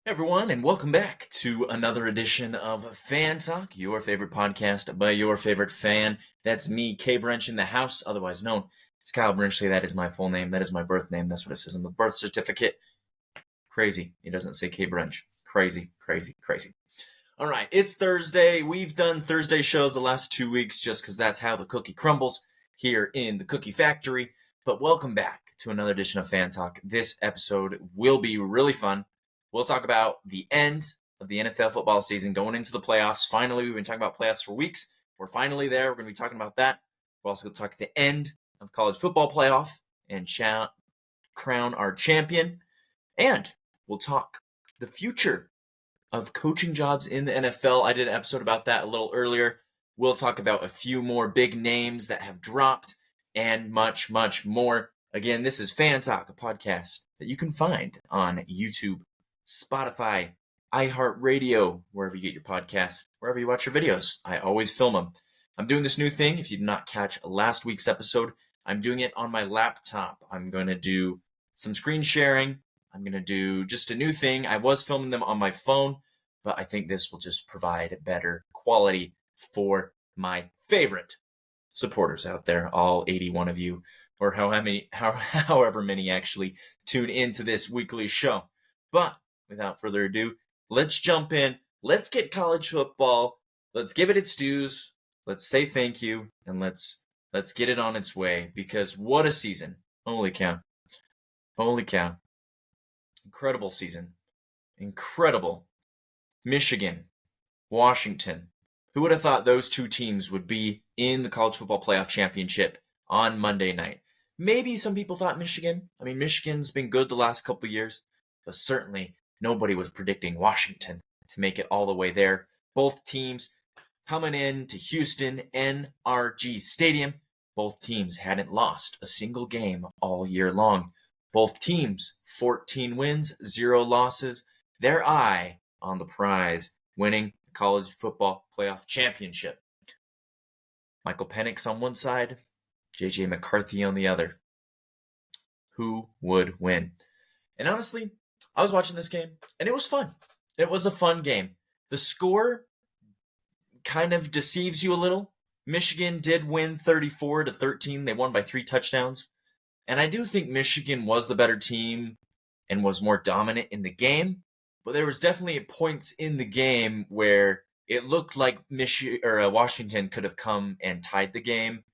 Everyone, and welcome back to another edition of Fan Talk, your favorite podcast by your favorite fan. That's me, K Brench, in the house, otherwise known as Kyle Brenchley. That is my full name. That is my birth name. That's what it says on the birth certificate. Crazy. It doesn't say K Brench. Crazy, crazy, crazy. All right, it's Thursday. We've done Thursday shows the last 2 weeks just because that's how the cookie crumbles here in the Cookie Factory. But welcome back to another edition of Fan Talk. This episode will be really fun. We'll talk about the end of the NFL football season, going into the playoffs. Finally, we've been talking about playoffs for weeks. We're finally there. We're going to be talking about that. We're also going to talk at the end of college football playoff and crown our champion. And we'll talk the future of coaching jobs in the NFL. I did an episode about that a little earlier. We'll talk about a few more big names that have dropped and much, much more. Again, this is Fan Talk, a podcast that you can find on YouTube, Spotify, iHeartRadio, wherever you get your podcasts, wherever you watch your videos. I always film them. I'm doing this new thing. If you did not catch last week's episode, I'm doing it on my laptop. I'm going to do some screen sharing. I'm going to do just a new thing. I was filming them on my phone, but I think this will just provide better quality for my favorite supporters out there, all 81 of you, or however many actually tune into this weekly show. But without further ado, let's jump in. Let's get college football. Let's give it its dues. Let's say thank you, and let's get it on its way, because what a season. Holy cow. Holy cow. Incredible season. Incredible. Michigan, Washington. Who would have thought those two teams would be in the college football playoff championship on Monday night? Maybe some people thought Michigan. I mean, Michigan's been good the last couple of years, but certainly nobody was predicting Washington to make it all the way there. Both teams coming in to Houston NRG Stadium. Both teams hadn't lost a single game all year long. Both teams, 14 wins, 0 losses. Their eye on the prize, winning the college football playoff championship. Michael Penix on one side, J.J. McCarthy on the other. Who would win? And honestly, I was watching this game, and it was fun. It was a fun game. The score kind of deceives you a little. Michigan did win 34-13. They won by 3 touchdowns. And I do think Michigan was the better team and was more dominant in the game. But there was definitely points in the game where it looked like Washington could have come and tied the game.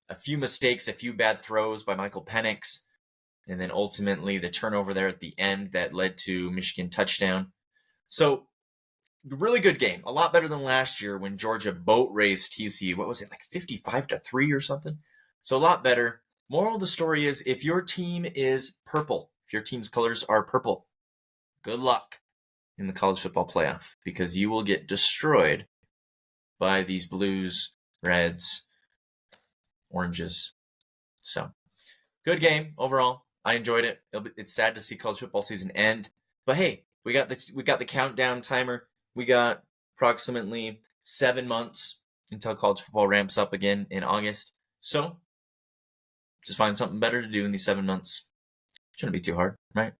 A few mistakes, a few bad throws by Michael Penix, and then ultimately the turnover there at the end that led to Michigan touchdown. So, really good game. A lot better than last year when Georgia boat raced TCU. What was it, like 55-3 or something? So a lot better. Moral of the story is, if your team is purple, if your team's colors are purple, good luck in the college football playoff, because you will get destroyed by these blues, reds, oranges. So, good game overall. I enjoyed it. It's sad to see college football season end, but hey, we got the countdown timer. We got approximately 7 months until college football ramps up again in August. So, just find something better to do in these 7 months. Shouldn't be too hard, right?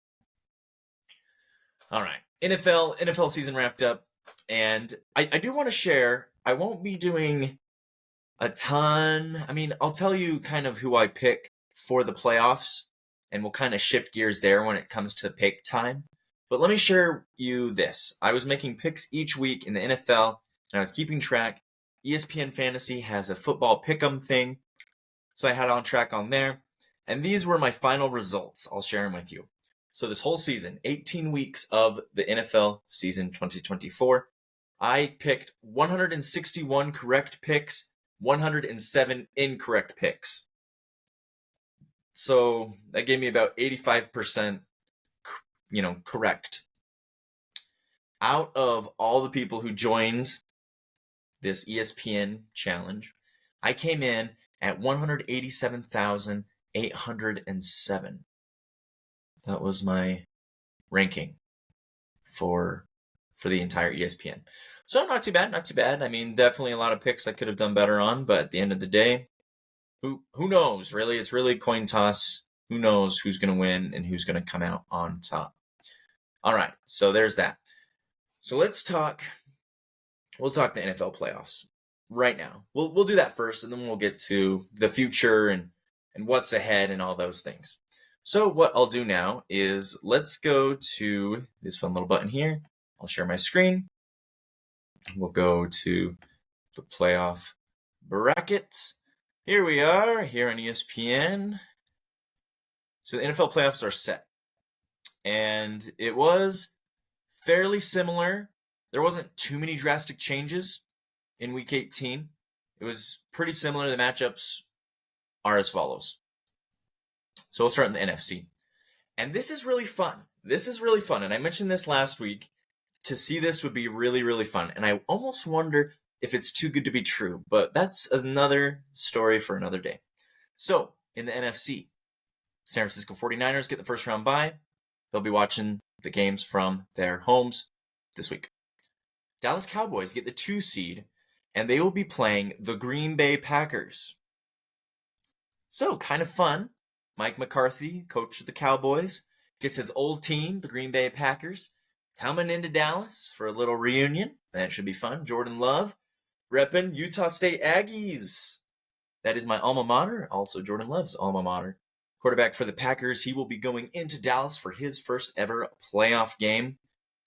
All right. NFL season wrapped up, and I do want to share, I won't be doing a ton. I mean, I'll tell you kind of who I pick for the playoffs, and we'll kind of shift gears there when it comes to pick time. But let me share you this. I was making picks each week in the NFL, and I was keeping track. ESPN Fantasy has a football pick'em thing, so I had on track on there. And these were my final results. I'll share them with you. So this whole season, 18 weeks of the NFL season 2024, I picked 161 correct picks, 107 incorrect picks. So that gave me about 85%, correct. Out of all the people who joined this ESPN challenge, I came in at 187,807. That was my ranking for the entire ESPN. So not too bad. I mean, definitely a lot of picks I could have done better on, but at the end of the day, who knows, really? It's really coin toss. Who knows who's going to win and who's going to come out on top. All right, so there's that. So we'll talk the NFL playoffs right now. We'll do that first, and then we'll get to the future and what's ahead and all those things. So what I'll do now is let's go to this fun little button here. I'll share my screen. We'll go to the playoff brackets. Here we are, here on ESPN. So the NFL playoffs are set. And it was fairly similar. There wasn't too many drastic changes in Week 18. It was pretty similar. The matchups are as follows. So we'll start in the NFC. And this is really fun. And I mentioned this last week. To see this would be really, really fun. And I almost wonder if it's too good to be true. But that's another story for another day. So, in the NFC, San Francisco 49ers get the first round bye. They'll be watching the games from their homes this week. Dallas Cowboys get the 2 seed, and they will be playing the Green Bay Packers. So, kind of fun. Mike McCarthy, coach of the Cowboys, gets his old team, the Green Bay Packers, coming into Dallas for a little reunion. That should be fun. Jordan Love, repping Utah State Aggies. That is my alma mater, also Jordan Love's alma mater. Quarterback for the Packers, he will be going into Dallas for his first ever playoff game.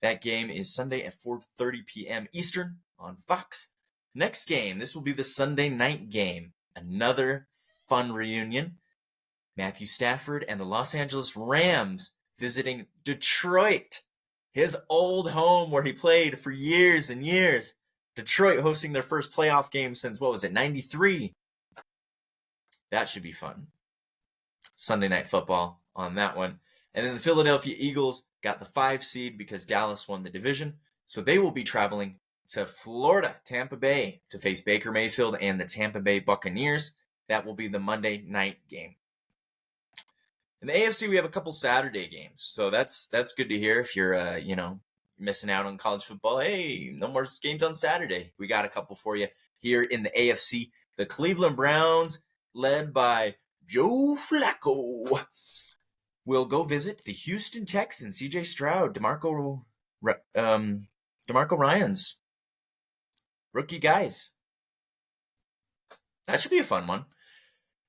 That game is Sunday at 4:30 p.m. Eastern on Fox. Next game, this will be the Sunday night game. Another fun reunion. Matthew Stafford and the Los Angeles Rams visiting Detroit, his old home where he played for years and years. Detroit hosting their first playoff game since, 93? That should be fun. Sunday Night Football on that one. And then the Philadelphia Eagles got the 5 seed because Dallas won the division. So they will be traveling to Florida, Tampa Bay, to face Baker Mayfield and the Tampa Bay Buccaneers. That will be the Monday night game. In the AFC, we have a couple Saturday games. So that's good to hear if you're, missing out on college football. Hey, no more games on Saturday. We got a couple for you here in the AFC. The Cleveland Browns, led by Joe Flacco, will go visit the Houston Texans. C.J. Stroud, DeMarco Ryans, rookie guys. That should be a fun one.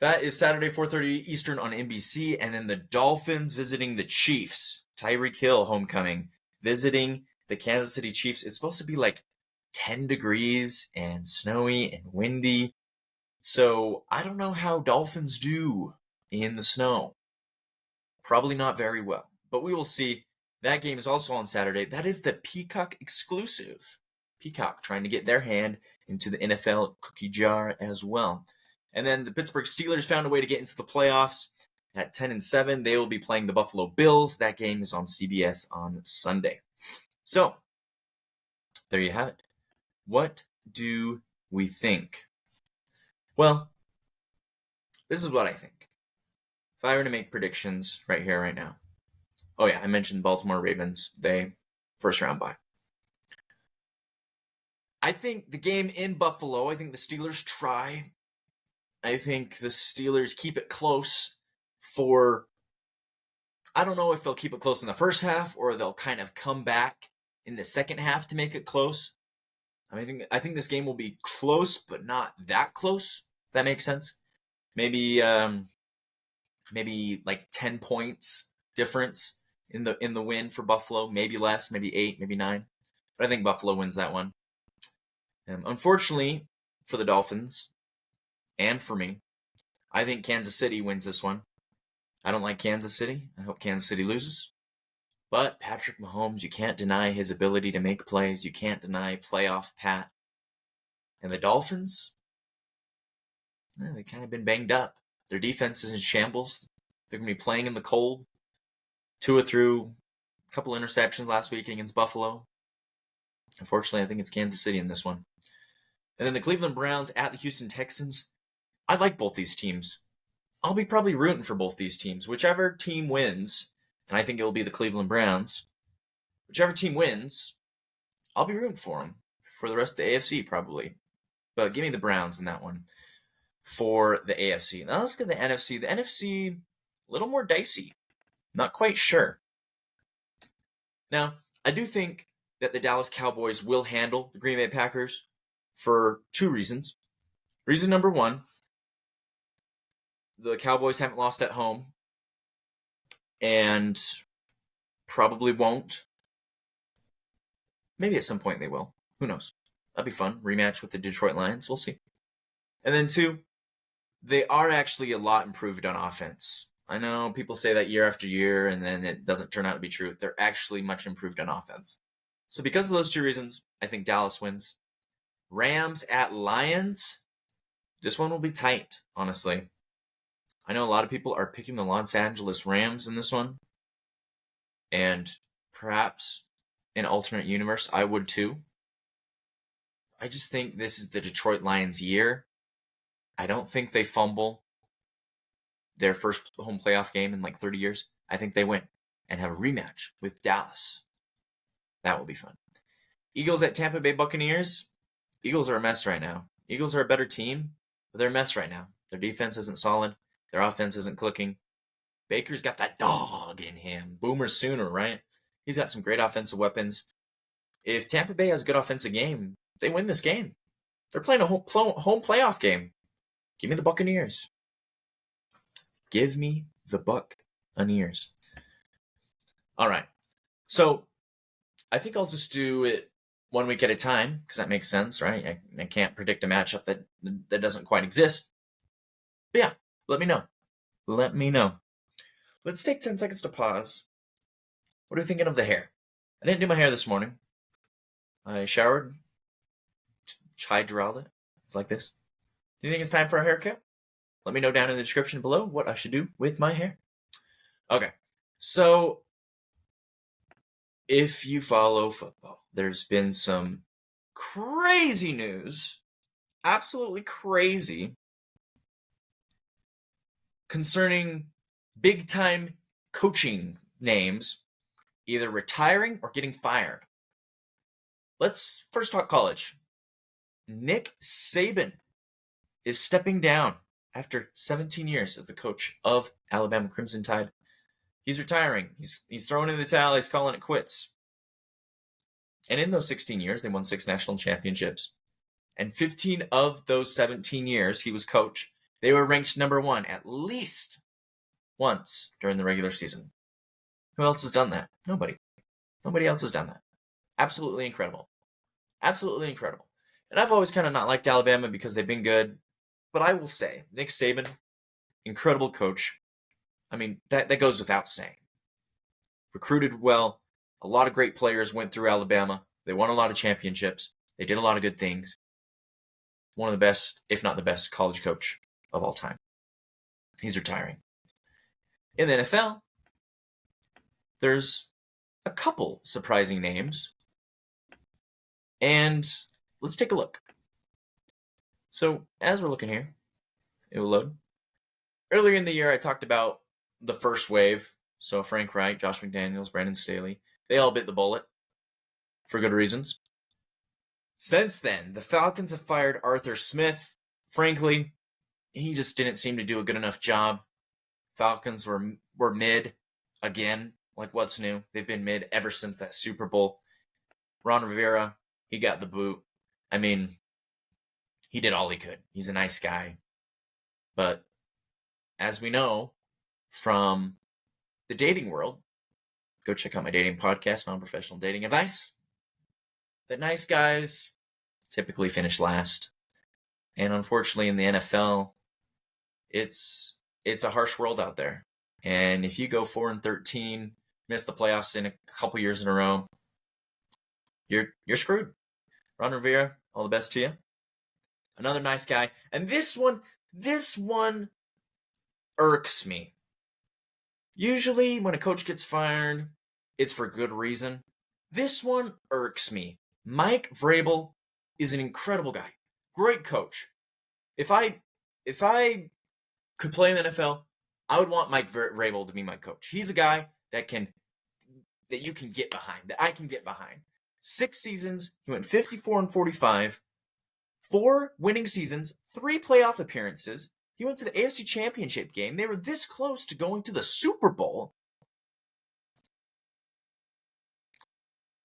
That is Saturday, 4:30 Eastern on NBC. And then the Dolphins visiting the Chiefs. Tyreek Hill, homecoming, visiting the Kansas City Chiefs. It's supposed to be like 10 degrees and snowy and windy. So I don't know how Dolphins do in the snow. Probably not very well, but we will see. That game is also on Saturday. That is the Peacock exclusive. Peacock trying to get their hand into the NFL cookie jar as well. And then the Pittsburgh Steelers found a way to get into the playoffs. At 10-7, they will be playing the Buffalo Bills. That game is on CBS on Sunday. So, there you have it. What do we think? Well, this is what I think. If I were to make predictions right here, right now. Oh yeah, I mentioned Baltimore Ravens. They first round bye. I think the game in Buffalo, I think the Steelers try. I think the Steelers keep it close for, I don't know if they'll keep it close in the first half or they'll kind of come back in the second half to make it close. I think this game will be close, but not that close. If that makes sense. Maybe like 10 points difference in the win for Buffalo. Maybe less, maybe 8, maybe 9. But I think Buffalo wins that one. Unfortunately for the Dolphins and for me, I think Kansas City wins this one. I don't like Kansas City. I hope Kansas City loses. But Patrick Mahomes, you can't deny his ability to make plays. You can't deny playoff Pat. And the Dolphins, they've kind of been banged up. Their defense is in shambles. They're going to be playing in the cold. Tua threw a couple interceptions last week against Buffalo. Unfortunately, I think it's Kansas City in this one. And then the Cleveland Browns at the Houston Texans. I like both these teams. I'll be probably rooting for both these teams. Whichever team wins, and I think it will be the Cleveland Browns, whichever team wins, I'll be rooting for them for the rest of the AFC probably. But give me the Browns in that one for the AFC. Now let's get the NFC. The NFC, a little more dicey. Not quite sure. Now, I do think that the Dallas Cowboys will handle the Green Bay Packers for two reasons. Reason number one, the Cowboys haven't lost at home and probably won't. Maybe at some point they will. Who knows? That'd be fun. Rematch with the Detroit Lions. We'll see. And then two, they are actually a lot improved on offense. I know people say that year after year and then it doesn't turn out to be true. They're actually much improved on offense. So because of those two reasons, I think Dallas wins. Rams at Lions. This one will be tight, honestly. I know a lot of people are picking the Los Angeles Rams in this one. And perhaps in alternate universe, I would too. I just think this is the Detroit Lions' year. I don't think they fumble their first home playoff game in like 30 years. I think they win and have a rematch with Dallas. That will be fun. Eagles at Tampa Bay Buccaneers. Eagles are a mess right now. Eagles are a better team, but they're a mess right now. Their defense isn't solid. Their offense isn't clicking. Baker's got that dog in him. Boomer Sooner, right? He's got some great offensive weapons. If Tampa Bay has a good offensive game, they win this game. They're playing a home playoff game. Give me the Buccaneers. Give me the Buccaneers. All right. So I think I'll just do it 1 week at a time because that makes sense, right? I can't predict a matchup that doesn't quite exist. But yeah, let me know. Let me know. Let's take 10 seconds to pause. What are you thinking of the hair? I didn't do my hair this morning. I showered, hydroed it. It's like this. Do you think it's time for a haircut? Let me know down in the description below what I should do with my hair. Okay, so if you follow football, there's been some crazy news, absolutely crazy, concerning big-time coaching names either retiring or getting fired. Let's first talk college. Nick Saban is stepping down after 17 years as the coach of Alabama Crimson Tide. He's retiring. He's throwing in the towel. He's calling it quits. And in those 16 years, they won 6 national championships. And 15 of those 17 years he was coach, they were ranked number 1 at least once during the regular season. Who else has done that? Nobody. Nobody else has done that. Absolutely incredible. Absolutely incredible. And I've always kind of not liked Alabama because they've been good. But I will say, Nick Saban, incredible coach. I mean, that goes without saying. Recruited well. A lot of great players went through Alabama. They won a lot of championships. They did a lot of good things. One of the best, if not the best, college coach of all time. He's retiring. In the NFL, there's a couple surprising names. And let's take a look. So, as we're looking here, it will load. Earlier in the year, I talked about the first wave. So, Frank Reich, Josh McDaniels, Brandon Staley, they all bit the bullet for good reasons. Since then, the Falcons have fired Arthur Smith. Frankly, he just didn't seem to do a good enough job. Falcons were mid again. Like, what's new? They've been mid ever since that Super Bowl. Ron Rivera, he got the boot. I mean, he did all he could. He's a nice guy. But as we know from the dating world, go check out my dating podcast, Non-Professional Dating Advice, that nice guys typically finish last. And unfortunately in the NFL, it's a harsh world out there. And if you go 4-13, miss the playoffs in a couple years in a row, you're screwed. Ron Rivera, all the best to you. Another nice guy. And this one irks me. Usually when a coach gets fired, it's for good reason. This one irks me. Mike Vrabel is an incredible guy. Great coach. If I could play in the NFL, I would want Mike Vrabel to be my coach. He's a guy that you can get behind, that I can get behind. 6 seasons, he went 54-45, 4 winning seasons, 3 playoff appearances. He went to the AFC Championship game. They were this close to going to the Super Bowl.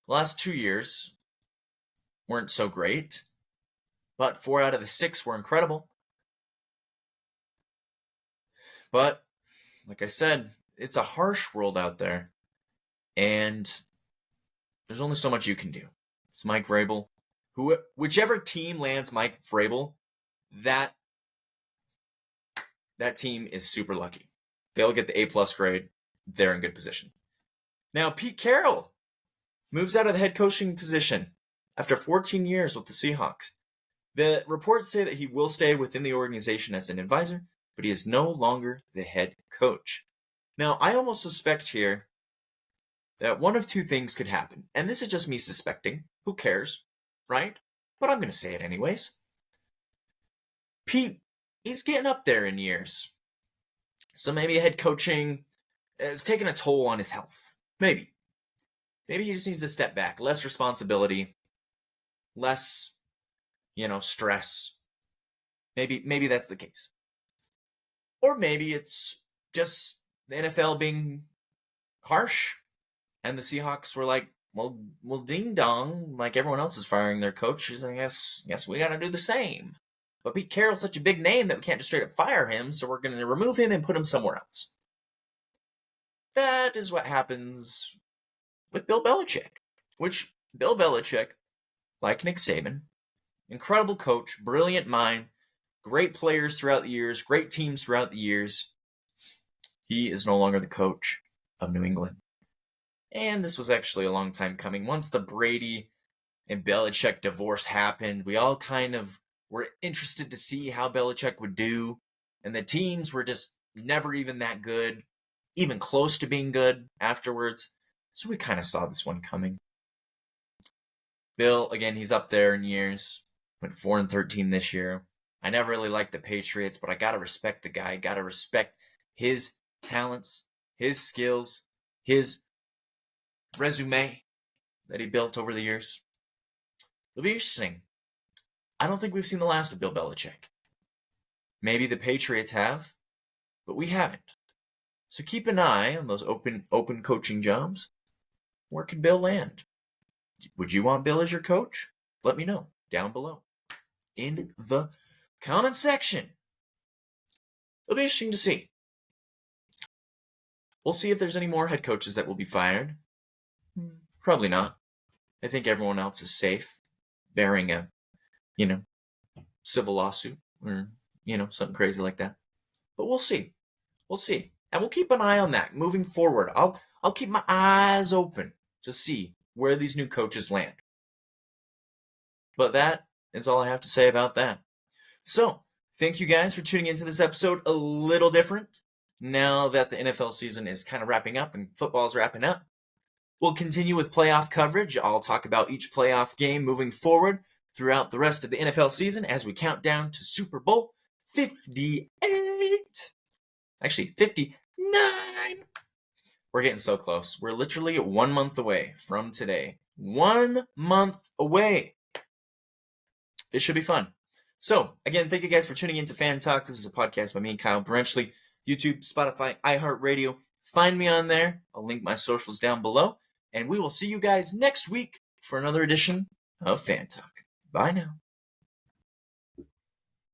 The last 2 years weren't so great, but 4 out of the 6 were incredible. But, like I said, it's a harsh world out there, and there's only so much you can do. It's Mike Vrabel. Whichever team lands Mike Vrabel, that team is super lucky. They'll get the A+ grade. They're in good position. Now, Pete Carroll moves out of the head coaching position after 14 years with the Seahawks. The reports say that he will stay within the organization as an advisor, but he is no longer the head coach. Now, I almost suspect here that one of two things could happen. And this is just me suspecting. Who cares, right? But I'm going to say it anyways. Pete, he's getting up there in years. So maybe head coaching is taking a toll on his health. Maybe. Maybe he just needs to step back. Less responsibility. Less, stress. Maybe that's the case. Or maybe it's just the NFL being harsh. And the Seahawks were like, well, ding dong, like everyone else is firing their coaches, I guess we got to do the same. But Pete Carroll's such a big name that we can't just straight up fire him, so we're going to remove him and put him somewhere else. That is what happens with Bill Belichick, which Bill Belichick, like Nick Saban, incredible coach, brilliant mind, great players throughout the years, great teams throughout the years. He is no longer the coach of New England. And this was actually a long time coming. Once the Brady and Belichick divorce happened, we all kind of were interested to see how Belichick would do. And the teams were just never even that good, even close to being good afterwards. So we kind of saw this one coming. Bill, again, he's up there in years. Went 4-13 this year. I never really liked the Patriots, but I got to respect the guy. Got to respect his talents, his skills, his resume that he built over the years. It'll be interesting. I don't think we've seen the last of Bill Belichick. Maybe the Patriots have, but we haven't. So keep an eye on those open coaching jobs. Where could Bill land? Would you want Bill as your coach? Let me know down below in the comment section. It'll be interesting to see. We'll see if there's any more head coaches that will be fired. Probably not. I think everyone else is safe, bearing a, civil lawsuit or, something crazy like that. But we'll see. We'll see. And we'll keep an eye on that moving forward. I'll keep my eyes open to see where these new coaches land. But that is all I have to say about that. So, thank you guys for tuning into this episode. A little different now that the NFL season is kind of wrapping up and football's wrapping up. We'll continue with playoff coverage. I'll talk about each playoff game moving forward throughout the rest of the NFL season as we count down to Super Bowl 58. Actually, 59. We're getting so close. We're literally 1 month away from today. 1 month away. It should be fun. So, again, thank you guys for tuning in to Fan Talk. This is a podcast by me and Kyle Brenchley. YouTube, Spotify, iHeartRadio. Find me on there. I'll link my socials down below. And we will see you guys next week for another edition of Fan Talk. Bye now.